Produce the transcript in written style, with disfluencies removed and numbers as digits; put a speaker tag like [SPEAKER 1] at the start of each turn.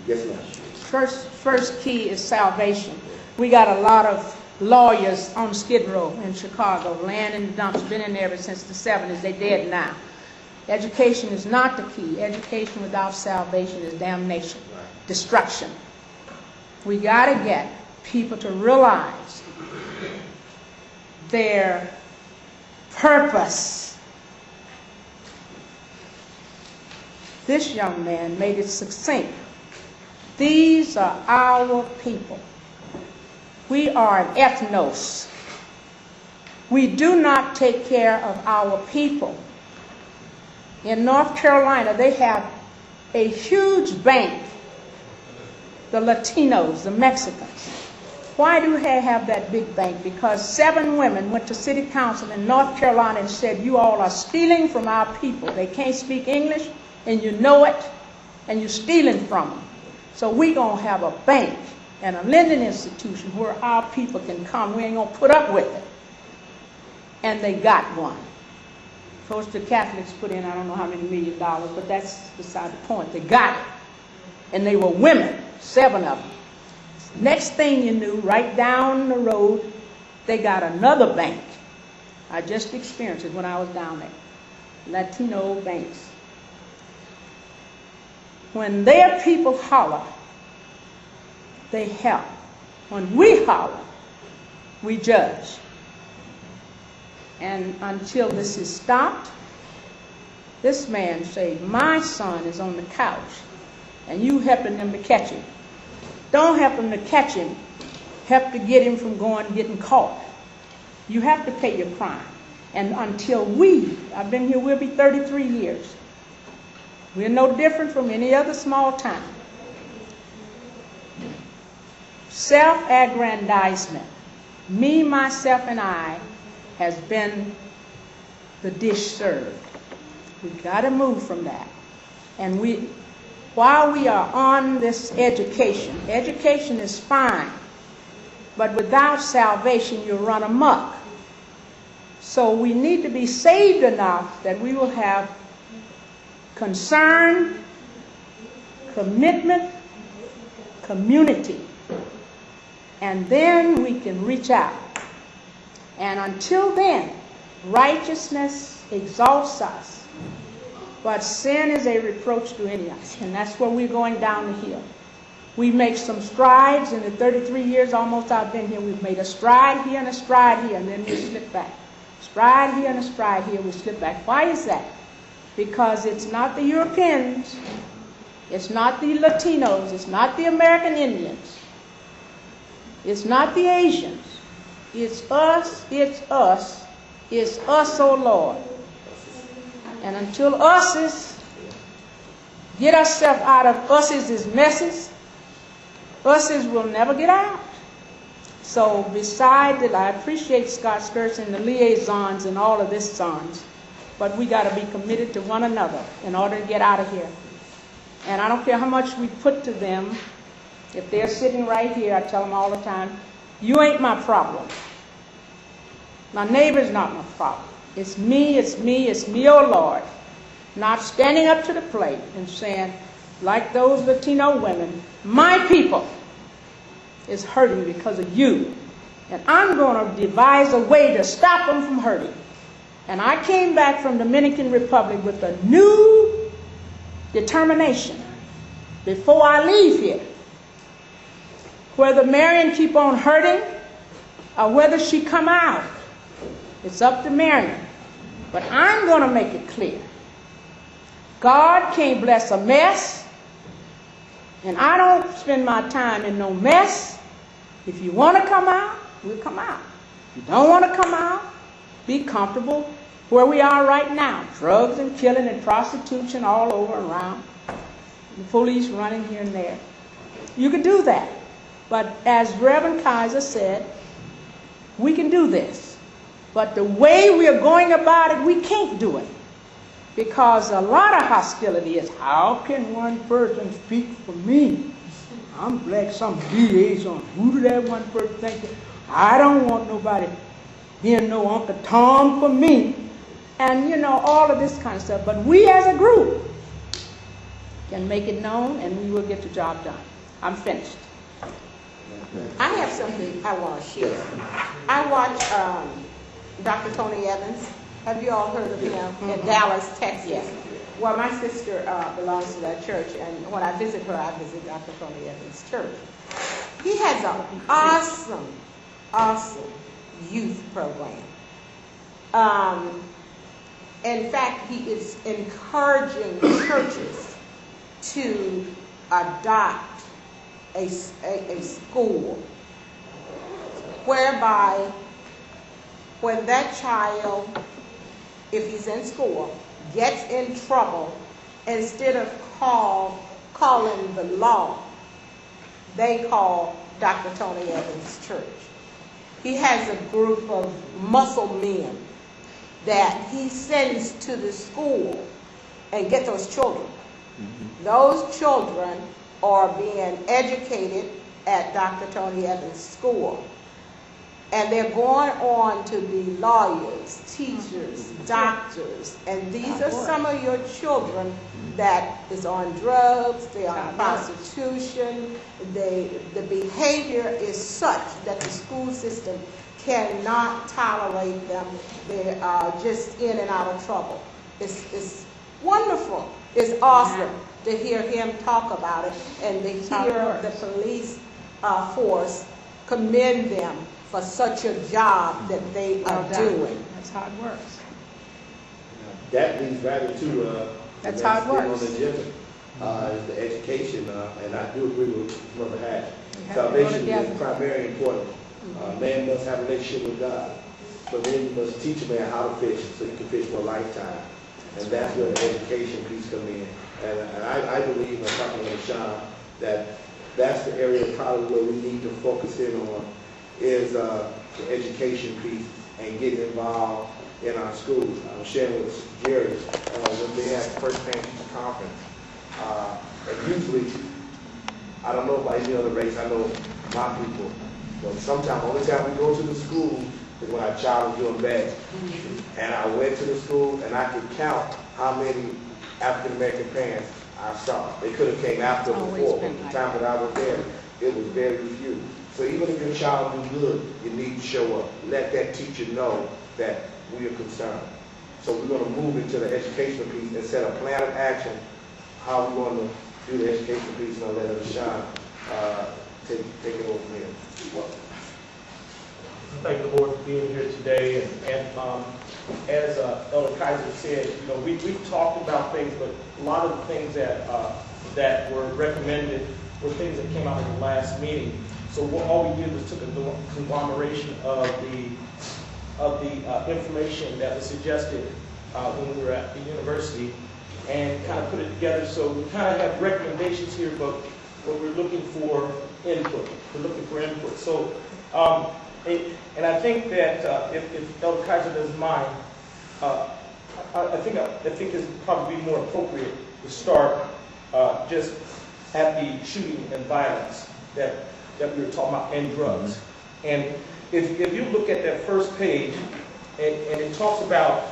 [SPEAKER 1] Yes, ma'am.
[SPEAKER 2] First key is salvation. We got a lot of lawyers on Skid Row in Chicago, land in the dumps, been in there ever since the 70s. They're dead now. Education is not the key. Education without salvation is damnation, destruction. We got to get people to realize their purpose. This young man made it succinct. These are our people. We are an ethnos. We do not take care of our people. In North Carolina, they have a huge bank, the Latinos, the Mexicans. Why do they have that big bank? Because 7 women went to city council in North Carolina and said, you all are stealing from our people. They can't speak English, and you know it, and you're stealing from them. So we're going to have a bank and a lending institution where our people can come. We ain't going to put up with it. And they got one. Of course, the Catholics put in I don't know how many $1 million, but that's beside the point. They got it. And they were women, 7 of them. Next thing you knew, right down the road, they got another bank. I just experienced it when I was down there. Latino banks. When their people holler, they help. When we holler, we judge. And until this is stopped, this man said, my son is on the couch, and you helping them to catch him. Don't help him to catch him. Help to get him from getting caught. You have to pay your crime. And until I've been here, we'll be 33 years. We're no different from any other small town. Self-aggrandizement, me, myself, and I, has been the dish served. We've got to move from that. And while we are on this education is fine, but without salvation, you run amok. So we need to be saved enough that we will have concern, commitment, community. And then we can reach out. And until then, righteousness exalts us. But sin is a reproach to any of us. And that's where we're going down the hill. We make some strides in the 33 years almost I've been here. We've made a stride here and a stride here, and then we slip back. Stride here and a stride here, we slip back. Why is that? Because it's not the Europeans, it's not the Latinos, it's not the American Indians, it's not the Asians. It's us, oh Lord. And until get ourselves out of us's messes, us's will never get out. So beside that, I appreciate Scott Sturts and the liaisons and all of this sons, but we got to be committed to one another in order to get out of here. And I don't care how much we put to them. If they're sitting right here, I tell them all the time, you ain't my problem. My neighbor's not my problem. It's me, oh Lord. Not standing up to the plate and saying, like those Latino women, my people is hurting because of you. And I'm going to devise a way to stop them from hurting. And I came back from Dominican Republic with a new determination before I leave here. Whether Marion keep on hurting or whether she come out, it's up to Marion. But I'm going to make it clear. God can't bless a mess, and I don't spend my time in no mess. If you want to come out, we'll come out. If you don't want to come out, be comfortable where we are right now. Drugs and killing and prostitution all over and around. The police running here and there. You can do that. But as Reverend Kaiser said, we can do this. But the way we are going about it, we can't do it. Because a lot of hostility is, how can one person speak for me? I'm black, some liaison. Who did that one person think? I don't want nobody being no Uncle Tom for me. And, all of this kind of stuff. But we as a group can make it known, and we will get the job done. I'm finished.
[SPEAKER 1] I have something I want to share. I watch Dr. Tony Evans. Have you all heard of him? In Dallas, Texas.
[SPEAKER 2] Yes.
[SPEAKER 1] Well, my sister belongs to that church, and when I visit her, I visit Dr. Tony Evans' church. He has an awesome youth program. In fact, he is encouraging churches to adopt a school whereby when that child, if he's in school, gets in trouble, instead of calling the law, they call Dr. Tony Evans' church. He has a group of muscle men that he sends to the school and get those children. Mm-hmm. Those children are being educated at Dr. Tony Evans' school. And they're going on to be lawyers, teachers, doctors. And these are some of your children that is on drugs, they're on prostitution. The behavior is such that the school system cannot tolerate them. They are just in and out of trouble. It's wonderful. It's awesome to hear him talk about it and to hear the police force commend them for such a job that they are doing.
[SPEAKER 2] That's how it works.
[SPEAKER 3] That leads right into
[SPEAKER 2] that's how it works.
[SPEAKER 3] On the agenda is the education, and I do agree with Mother Hatch. Salvation is primarily important. Man must have a relationship with God, but then you must teach a man how to fish so he can fish for a lifetime, and that's where the education piece comes in. And I believe, I'm talking to Sean, that that's the area probably where we need to focus in on is the education piece and getting involved in our schools. I was sharing with Jerry when they had the first parent teacher conference. And usually, I don't know about any other race, I know my people, but sometimes, only time we go to the school is when our child is doing bad. And I went to the school and I could count how many African American parents I saw. They could have came after before, but the time that I was there, it was very few. So even if your child do good, you need to show up. Let that teacher know that we are concerned. So we're going to move into the educational piece and set a plan of action, how we're going to do the educational piece, and I'll let Sean take it over from here. Well,
[SPEAKER 4] thank the Lord for being here today. And as Elder Kaiser said, we've talked about things, but a lot of the things that were recommended were things that came out of the last meeting. So all we did was took a conglomeration of the information that was suggested when we were at the university and kind of put it together. So we kind of have recommendations here, but we're looking for input. We're looking for input. So, and I think that if Elder Kaiser doesn't mind, I think it's probably more appropriate to start just at the shooting and violence that we were talking about, and drugs. And if you look at that first page, and it talks about